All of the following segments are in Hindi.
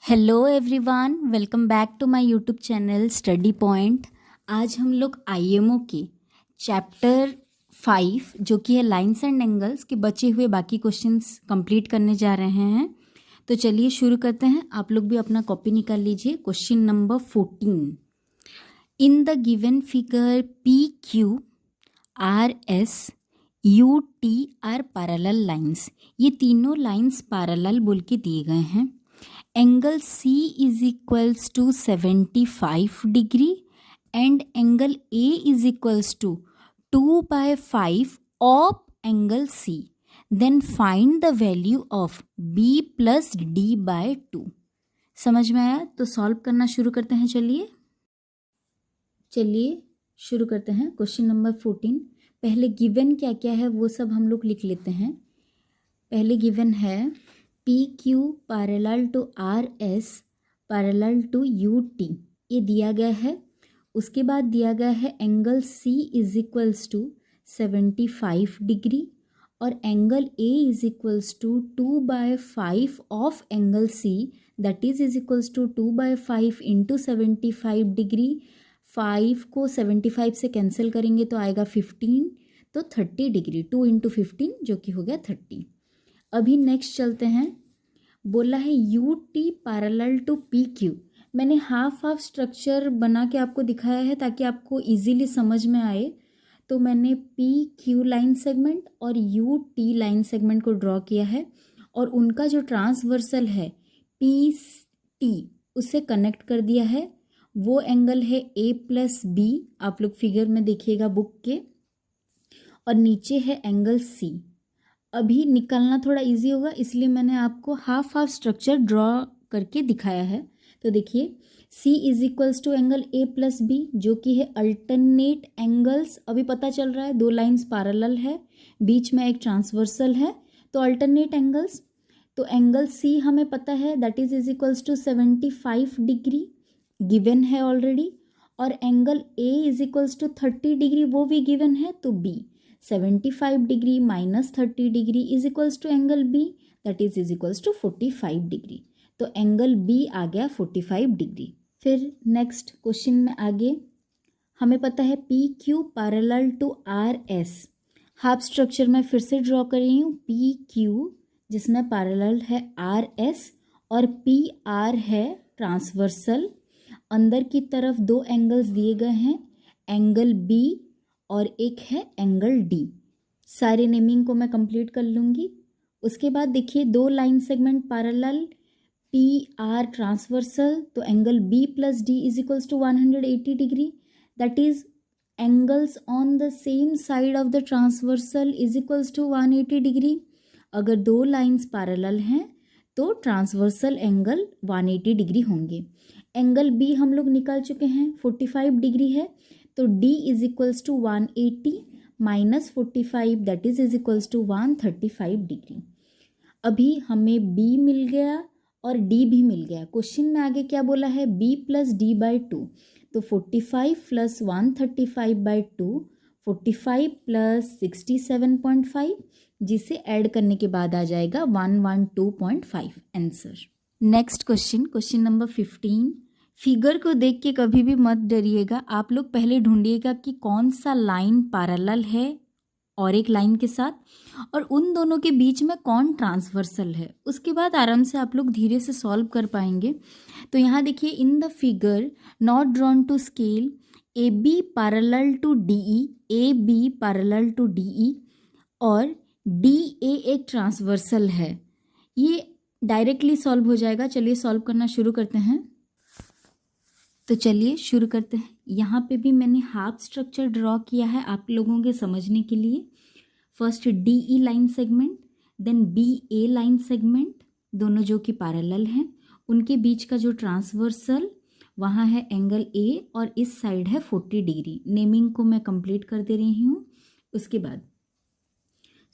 Hello everyone, welcome back to my YouTube channel study point. आज हम लोग आईएमओ के चैप्टर 5 जो कि है लाइंस एंड एंगल्स के बचे हुए बाकी क्वेश्चंस कंप्लीट करने जा रहे हैं। तो चलिए शुरू करते हैं। आप लोग भी अपना कॉपी निकाल लीजिए। Question number 14, in the given figure P Q R S U T R parallel lines. ये तीनों लाइंस पैरेलल बोल के दिए गए हैं। Angle C is equals to 75 degree and angle A is equals to 2/5 of angle C. Then find the value of B plus D by 2. समझ में आया? तो सॉल्व करना शुरू करते हैं। चलिए शुरू करते हैं। Question number 14। पहले गिवन क्या क्या है वो सब हम लोग लिख लेते हैं। पहले गिवन है P Q parallel to R S parallel to U T, ये दिया गया है। उसके बाद दिया गया है angle C is equals to 75 degree और angle A is equals to 2/5 of angle C, that is equals to 2/5 into 75 degree. 5 को 75 से कैंसिल करेंगे तो आएगा 15, तो 30 डिग्री। 2 इंटू 15 जो कि हो गया 30। अभी नेक्स्ट चलते हैं। बोला है U T parallel to P Q. मैंने हाफ स्ट्रक्चर बना के आपको दिखाया है ताकि आपको इजीली समझ में आए। तो मैंने पी क्यू लाइन सेगमेंट और यू टी लाइन सेगमेंट को ड्रॉ किया है और उनका जो ट्रांसवर्सल है पी टी उससे कनेक्ट कर दिया है। वो एंगल है ए प्लस बी, आप लोग फिगर में देखिएगा बुक के, और नीचे है एंगल सी। अभी निकालना थोड़ा इजी होगा इसलिए मैंने आपको हाफ स्ट्रक्चर ड्रॉ करके दिखाया है। तो देखिए C is equals to angle A plus B जो कि है अल्टरनेट एंगल्स। अभी पता चल रहा है दो लाइंस पैरेलल है, बीच में एक ट्रांसवर्सल है, तो अल्टरनेट एंगल्स। तो एंगल C हमें पता है that is equals to 75 degree given है ऑलरेडी, और angle A is equals to 30 degree वो भी गिवन है। तो B 75 degree minus 30 degree is equals to angle B, that is equals to 45 degree. तो एंगल बी आ गया 45 डिग्री। फिर नेक्स्ट क्वेश्चन में आगे हमें पता है P Q parallel to R S. Half structure में फिर से ड्रॉ कर रही हूँ। पी क्यू जिसमें पैरेलल है आर एस और पी आर है ट्रांसवर्सल। अंदर की तरफ दो एंगल्स दिए गए हैं, एंगल बी और एक है एंगल डी। सारे नेमिंग को मैं कंप्लीट कर लूँगी। उसके बाद देखिए दो line segment parallel, P R transversal, तो angle B plus D is equals to 180 degree, that is angles on the same side of the transversal is equals to 180 degree. अगर दो लाइंस पैरेलल हैं तो ट्रांसवर्सल एंगल 180 डिग्री होंगे। एंगल बी हम लोग निकाल चुके हैं, 45 डिग्री है, तो D is equals to 180 minus 45 that is equals to 135 degree. अभी हमें B मिल गया और D भी मिल गया। क्वेश्चन में आगे क्या बोला है B प्लस डी बाई 2, तो 45 प्लस 135 बाई 2, 45 प्लस 67.5, जिसे ऐड करने के बाद आ जाएगा 112.5 answer. Next question number 15। Figure को देख के कभी भी मत डरिएगा। आप लोग पहले ढूंढिएगा कि कौन सा लाइन पैरेलल है और एक लाइन के साथ, और उन दोनों के बीच में कौन ट्रांसवर्सल है। उसके बाद आराम से आप लोग धीरे से सॉल्व कर पाएंगे। तो यहाँ देखिए in the figure not drawn to scale A B parallel to D E, A B parallel to D E और डी ए एक ट्रांसवर्सल है। ये डायरेक्टली सॉल्व हो जाएगा। चलिए सॉल्व करना शुरू करते हैं। तो चलिए शुरू करते हैं। यहाँ पे भी मैंने हाफ स्ट्रक्चर ड्रॉ किया है आप लोगों के समझने के लिए। First D E line segment, then B A line segment, दोनों जो कि पैरेलल हैं। उनके बीच का जो ट्रांसवर्सल वहाँ है एंगल ए और इस साइड है 40 डिग्री। नेमिंग को मैं कंप्लीट कर दे रही हूँ। उसके बाद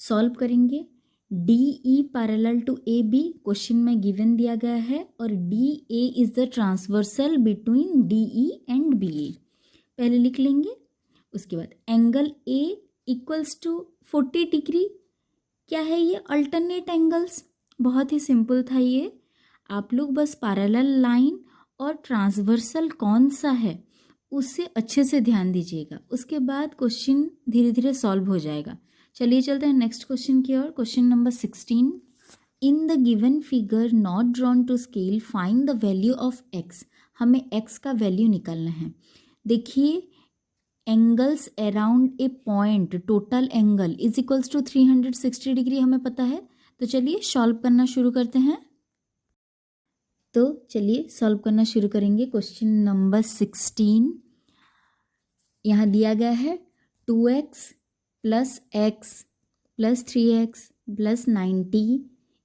सॉल्व करेंगे। D E parallel to A B question में गिवन दिया गया है और D A is the transversal between D E and B A, पहले लिख लेंगे। उसके बाद angle A equals to 40 degree. क्या है ये? Alternate angles. बहुत ही सिंपल था ये। आप लोग बस पैरेलल लाइन और ट्रांसवर्सल कौन सा है उससे अच्छे से ध्यान दीजिएगा, उसके बाद क्वेश्चन धीरे धीरे सॉल्व हो जाएगा। चलिए चलते हैं नेक्स्ट क्वेश्चन की ओर। Question number 16, in the given figure not drawn to scale find the value of X. हमें एक्स का वैल्यू निकालना है। देखिए, angles around a point, total angle is equals to 360 degree हमें पता है। तो चलिए सॉल्व करना शुरू करते हैं। तो चलिए सॉल्व करना शुरू करेंगे। क्वेश्चन नंबर 16 यहाँ दिया गया है 2x plus x plus 3x plus 90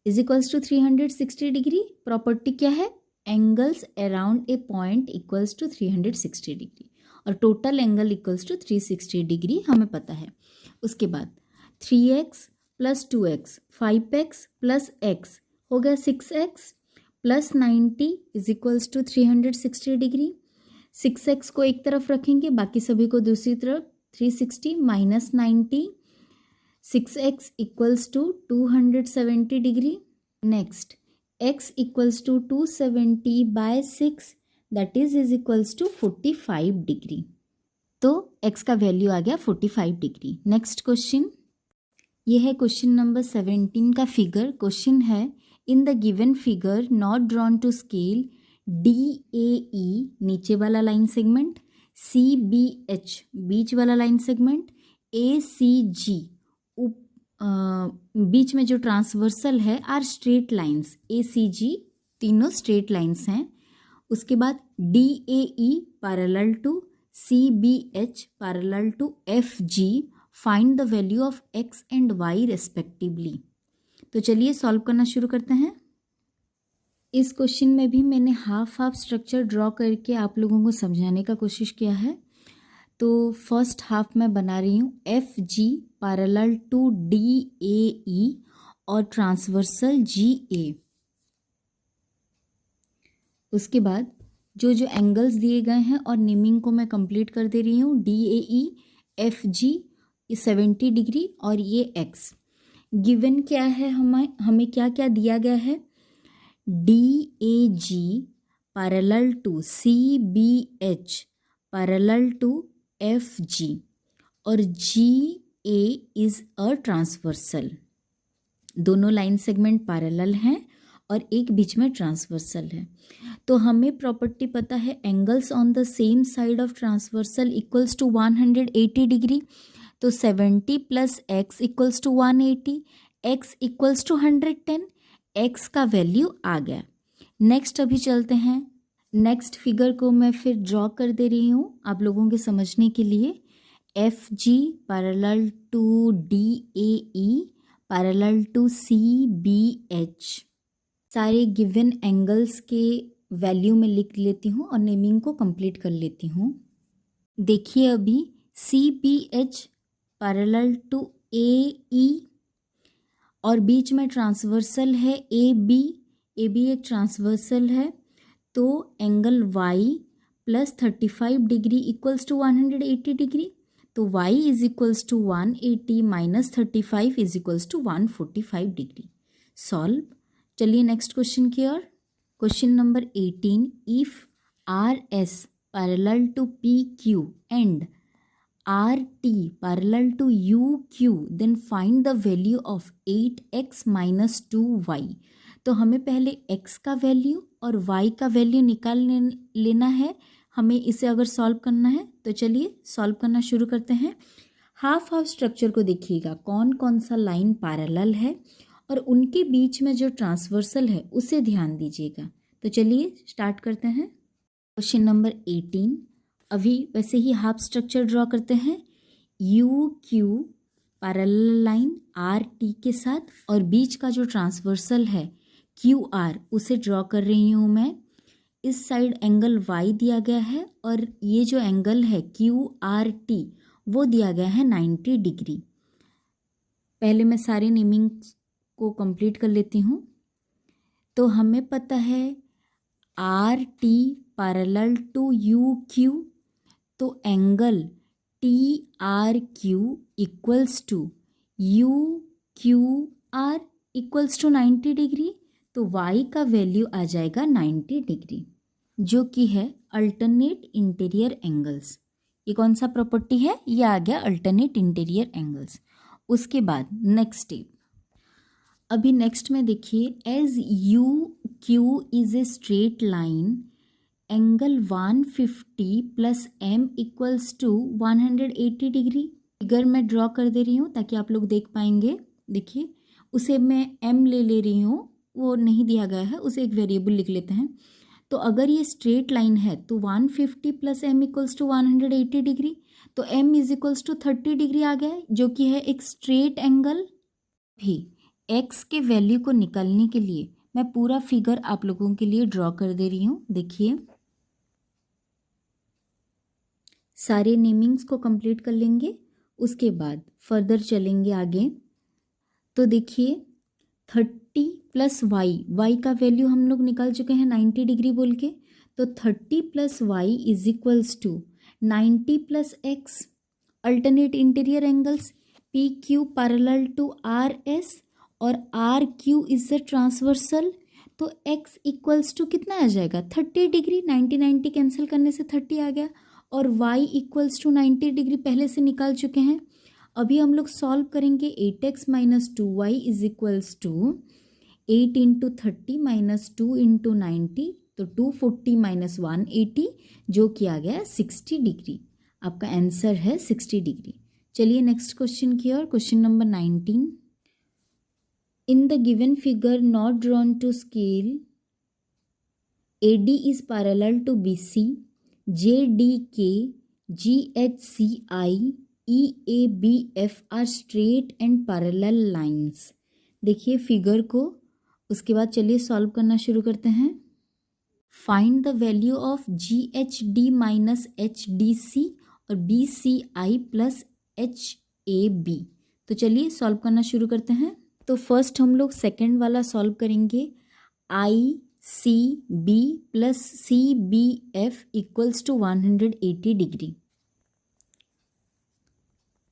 is equals to 360 degree. Property क्या है? Angles around a point equals to 360 degree और total angle equals to 360 degree हमें पता है। उसके बाद 3x plus 2x 5x plus x हो गया 6x plus 90 is equals to 360 degree. 6x को एक तरफ रखेंगे, बाकी सभी को दूसरी तरफ। 360 minus 90, 6x equals to 270 degree. Next x equals to 270 by 6 that is equals to 45 degree. तो x का वैल्यू आ गया 45 डिग्री। नेक्स्ट क्वेश्चन, ये है क्वेश्चन नंबर 17 का फिगर। क्वेश्चन है in the given figure not drawn to scale DAE नीचे वाला लाइन सेगमेंट, CBH बीच वाला लाइन सेगमेंट, ACG बीच में जो ट्रांसवर्सल है आर स्ट्रेट लाइंस। ACG तीनों स्ट्रेट लाइंस हैं। उसके बाद DAE parallel to CBH parallel to FG, find the value of x and y respectively. तो चलिए सॉल्व करना शुरू करते हैं। इस क्वेश्चन में भी मैंने हाफ स्ट्रक्चर ड्रॉ करके आप लोगों को समझाने का कोशिश किया है। तो फर्स्ट हाफ मैं बना रही हूँ FG पैरेलल टू DAE और ट्रांसवर्सल GA। उसके बाद जो जो एंगल्स दिए गए हैं और नेमिंग को मैं कंप्लीट कर दे रही हूँ। DAE FG 70 डिग्री और ये x। गिवन क्या है, हमें क्या क्या दिया गया है? DAG parallel to CBH parallel to FG और GA इज अ ट्रांसवर्सल। दोनों लाइन सेगमेंट पैरेलल हैं और एक बीच में ट्रांसवर्सल है। तो हमें प्रॉपर्टी पता है angles on the same side of transversal equals to 180 degree. तो 70 plus x equals to 180, x equals to 110, x का वैल्यू आ गया। नेक्स्ट अभी चलते हैं। नेक्स्ट फिगर को मैं फिर ड्रॉ कर दे रही हूँ आप लोगों के समझने के लिए। FG parallel to DAE parallel to CBH। सारे गिवन एंगल्स के वैल्यू में लिख लेती हूँ और नेमिंग को कंप्लीट कर लेती हूँ। देखिए अभी CBH पैरेलल टू AE और बीच में ट्रांसवर्सल है AB एक ट्रांसवर्सल है। तो angle Y plus 35 degree equals to 180 degree. तो Y is equals to 180 minus 35 is equals to 145 degree. Solve. चलिए नेक्स्ट क्वेश्चन की ओर। Question number 18, if RS parallel to PQ and RT parallel to UQ then find the value of 8x minus 2y। तो हमें पहले x का वैल्यू और y का वैल्यू निकाल लेना है। हमें इसे अगर सॉल्व करना है तो चलिए सॉल्व करना शुरू करते हैं। हाफ स्ट्रक्चर को देखिएगा, कौन कौन सा लाइन पैरेलल है और उनके बीच में जो ट्रांसवर्सल है उसे ध्यान दीजिएगा। तो चलिए स्टार्ट करते हैं। क्वेश्चन नंबर 18, अभी वैसे ही हाफ स्ट्रक्चर ड्रॉ करते हैं। UQ पैरेलल लाइन RT के साथ और बीच का जो ट्रांसवर्सल है QR उसे ड्रॉ कर रही हूँ मैं। इस साइड एंगल Y दिया गया है और ये जो एंगल है QRT वो दिया गया है 90 डिग्री। पहले मैं सारे नेमिंग को कंप्लीट कर लेती हूँ। तो हमें पता है RT पैरेलल टू UQ, तो angle TRQ equals to UQR equals to 90 degree. तो y का वैल्यू आ जाएगा 90 डिग्री, जो कि है अल्टरनेट इंटीरियर एंगल्स। ये कौन सा प्रॉपर्टी है? ये आ गया अल्टरनेट इंटीरियर एंगल्स। उसके बाद नेक्स्ट स्टेप, अभी नेक्स्ट में देखिए, as U Q is a straight line, angle 150 plus M equals to 180 degree. Figure मैं ड्रॉ कर दे रही हूँ ताकि आप लोग देख पाएंगे। देखिए, उसे मैं एम ले रही हूँ, वो नहीं दिया गया है, उसे एक वेरिएबल लिख लेते हैं। तो अगर ये स्ट्रेट लाइन है तो 150 plus M equals to 180 degree, तो m is equals to 30 degree आ गया है, जो कि है एक स्ट्रेट एंगल। भी एक्स के वैल्यू को निकालने के लिए मैं पूरा फिगर आप लोगों के लिए ड्रॉ कर दे रही हूँ। देखिए, सारे नेमिंग्स को कंप्लीट कर लेंगे, उसके बाद फर्दर चलेंगे आगे। तो देखिए, 30 प्लस वाई का वैल्यू हम लोग निकाल चुके हैं 90 डिग्री बोल के, तो 30 plus y is equals to 90 plus x. Alternate interior angles, P Q parallel to R S और R Q is the transversal, तो एक्स इक्वल्स टू कितना आ जाएगा? 30 डिग्री। 90 कैंसिल करने से 30 आ गया, और y इक्वल्स टू 90 डिग्री पहले से निकाल चुके हैं। अभी हम लोग सॉल्व करेंगे। 8x minus 2y is equals to 8 into 30 minus 2 into 90, तो 240 माइनस 180, जो कि आ गया 60 डिग्री। आपका आंसर है 60 डिग्री। चलिए नेक्स्ट क्वेश्चन की ओर। Question number 19, in the given figure not drawn to scale, AD is parallel to BC, JDK, GHCI, EABF are straight and parallel lines। देखिए फिगर को, उसके बाद चलिए सॉल्व करना शुरू करते हैं। Find the value of GHD minus HDC और BCI प्लस HAB। तो चलिए सॉल्व करना शुरू करते हैं। तो फर्स्ट हम लोग सेकेंड वाला सॉल्व करेंगे। ICB plus CBF equals to 180 degree.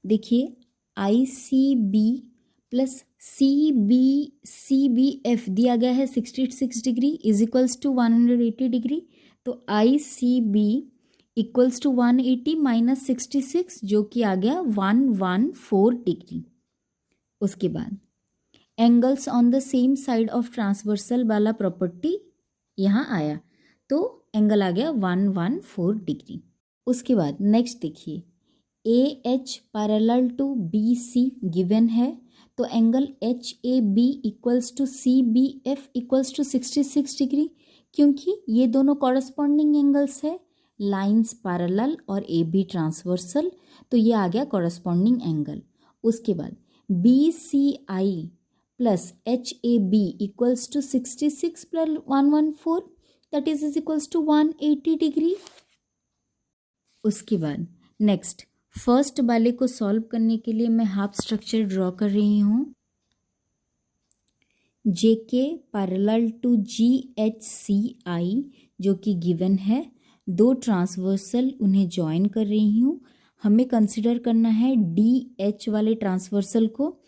देखिए, ICB प्लस CBF दिया गया है 66 degree is equals to 180 degree. तो ICB इक्वल्स टू 180 माइनस 66, जो कि आ गया 114 डिग्री। उसके बाद angles on the same side of transversal वाला प्रॉपर्टी यहाँ आया, तो एंगल आ गया 114 डिग्री। उसके बाद नेक्स्ट देखिए, AH parallel to BC given है, तो angle HAB equals to CBF equals to 66 degree, क्योंकि ये दोनों कॉरस्पॉन्डिंग एंगल्स है, लाइंस पैरेलल और AB ट्रांसवर्सल, तो ये आ गया कॉरस्पॉन्डिंग एंगल। उसके बाद BCI plus HAB equals to 66 plus 114, that is equals to 180 degree. उसके बाद नेक्स्ट फर्स्ट वाले को सॉल्व करने के लिए मैं हाफ स्ट्रक्चर ड्रॉ कर रही हूँ। JK पैरेलल टू GHCI, जो कि गिवन है, दो ट्रांसवर्सल उन्हें ज्वाइन कर रही हूँ। हमें कंसिडर करना है DH वाले ट्रांसवर्सल को,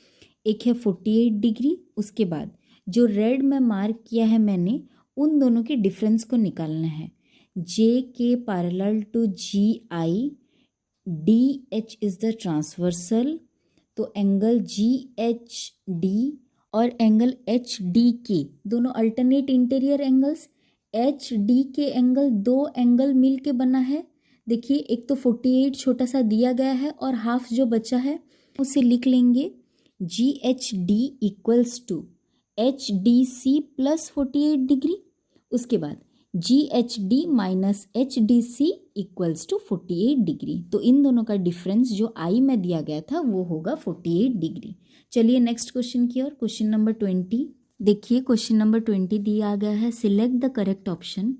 एक है 48 डिग्री। उसके बाद जो रेड में मार्क किया है मैंने, उन दोनों के डिफरेंस को निकालना है। JK parallel to GI, DH is the transversal, तो एंगल GHD और एंगल HDK दोनों alternate interior angles. HDK angle दो एंगल मिल के बना है। देखिए, एक तो 48 छोटा सा दिया गया है और हाफ जो बचा है उसे लिख लेंगे। GHD equals to HDC plus 48 degree. उसके बाद GHD minus HDC equals to 48 degree. तो इन दोनों का डिफरेंस जो I में दिया गया था वो होगा 48 डिग्री। चलिए नेक्स्ट क्वेश्चन की ओर। क्वेश्चन नंबर 20 देखिए, क्वेश्चन नंबर 20 दिया गया है, select the correct option.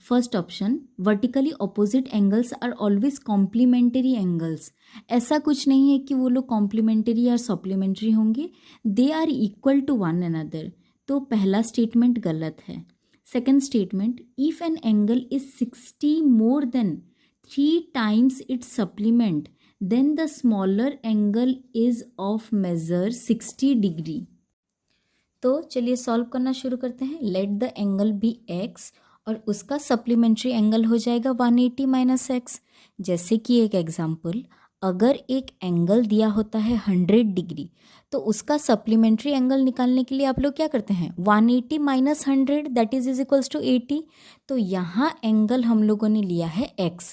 First option, vertically opposite angles are always complementary angles. ऐसा कुछ नहीं है कि वो लोग कॉम्प्लीमेंट्री या सप्लीमेंट्री होंगे, they are equal to one another. तो पहला स्टेटमेंट गलत है। Second statement, if an angle is 60 more than 3 times its supplement, then the smaller angle is of measure 60 degree. तो चलिए सॉल्व करना शुरू करते हैं। Let the angle be x और उसका सप्लीमेंट्री एंगल हो जाएगा 180 माइनस एक्स। जैसे कि एक एग्जाम्पल, अगर एक एंगल दिया होता है 100 डिग्री तो उसका सप्लीमेंट्री एंगल निकालने के लिए आप लोग क्या करते हैं, 180 minus 100 that is equals to 80। तो यहाँ एंगल हम लोगों ने लिया है x,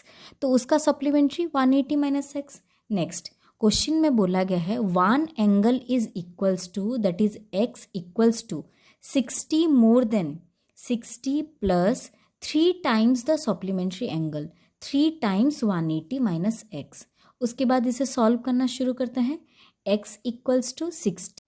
तो उसका supplementary 180 minus x. Next question में बोला गया है one angle is equals to that is x equals to 60 more than 60 plus 3 times the supplementary angle, 3 times 180 minus x. उसके बाद इसे सॉल्व करना शुरू करते हैं। x equals to 60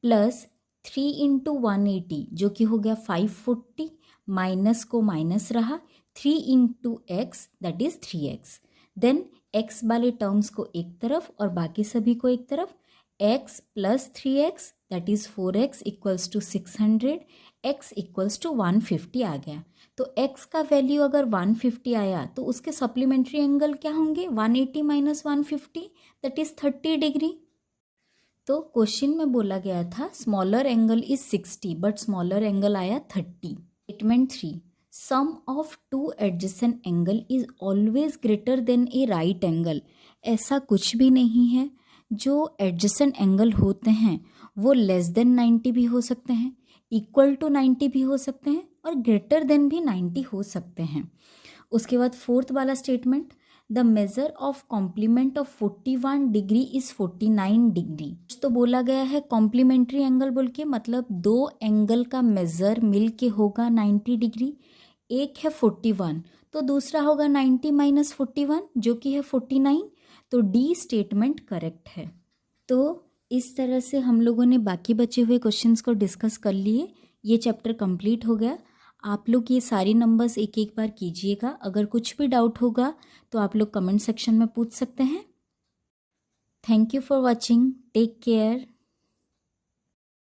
plus 3 into 180 जो कि हो गया 540, माइनस को माइनस रहा, 3 into x that is 3x। Then x वाले टर्म्स को एक तरफ और बाकी सभी को एक तरफ, x plus 3x that is 4x equals to 600, x equals to 150 आ गया। तो x का वैल्यू अगर 150 आया तो उसके सप्लीमेंट्री एंगल क्या होंगे, 180 माइनस 150 दैट इज 30 डिग्री। तो क्वेश्चन में बोला गया था smaller angle is 60 but smaller angle आया 30। Statement 3, sum of two adjacent angle is always greater than a right angle. ऐसा कुछ भी नहीं है, जो एडजेसेंट एंगल होते हैं वो लेस देन 90 भी हो सकते हैं, इक्वल टू 90 भी हो सकते हैं और ग्रेटर देन भी 90 हो सकते हैं। उसके बाद फोर्थ वाला statement, the measure of complement of 41 degree is 49 degree. तो बोला गया है कॉम्प्लीमेंट्री एंगल बोल के, मतलब दो एंगल का मेजर मिल के होगा 90 डिग्री। एक है 41 तो दूसरा होगा 90 माइनस 41 जो कि है 49। तो डी स्टेटमेंट करेक्ट है। तो इस तरह से हम लोगों ने बाकी बचे हुए क्वेश्चंस को डिस्कस कर लिए। ये चैप्टर कंप्लीट हो गया। आप लोग ये सारे नंबर्स एक एक बार कीजिएगा। अगर कुछ भी डाउट होगा तो आप लोग कमेंट सेक्शन में पूछ सकते हैं। Thank you for watching, take care.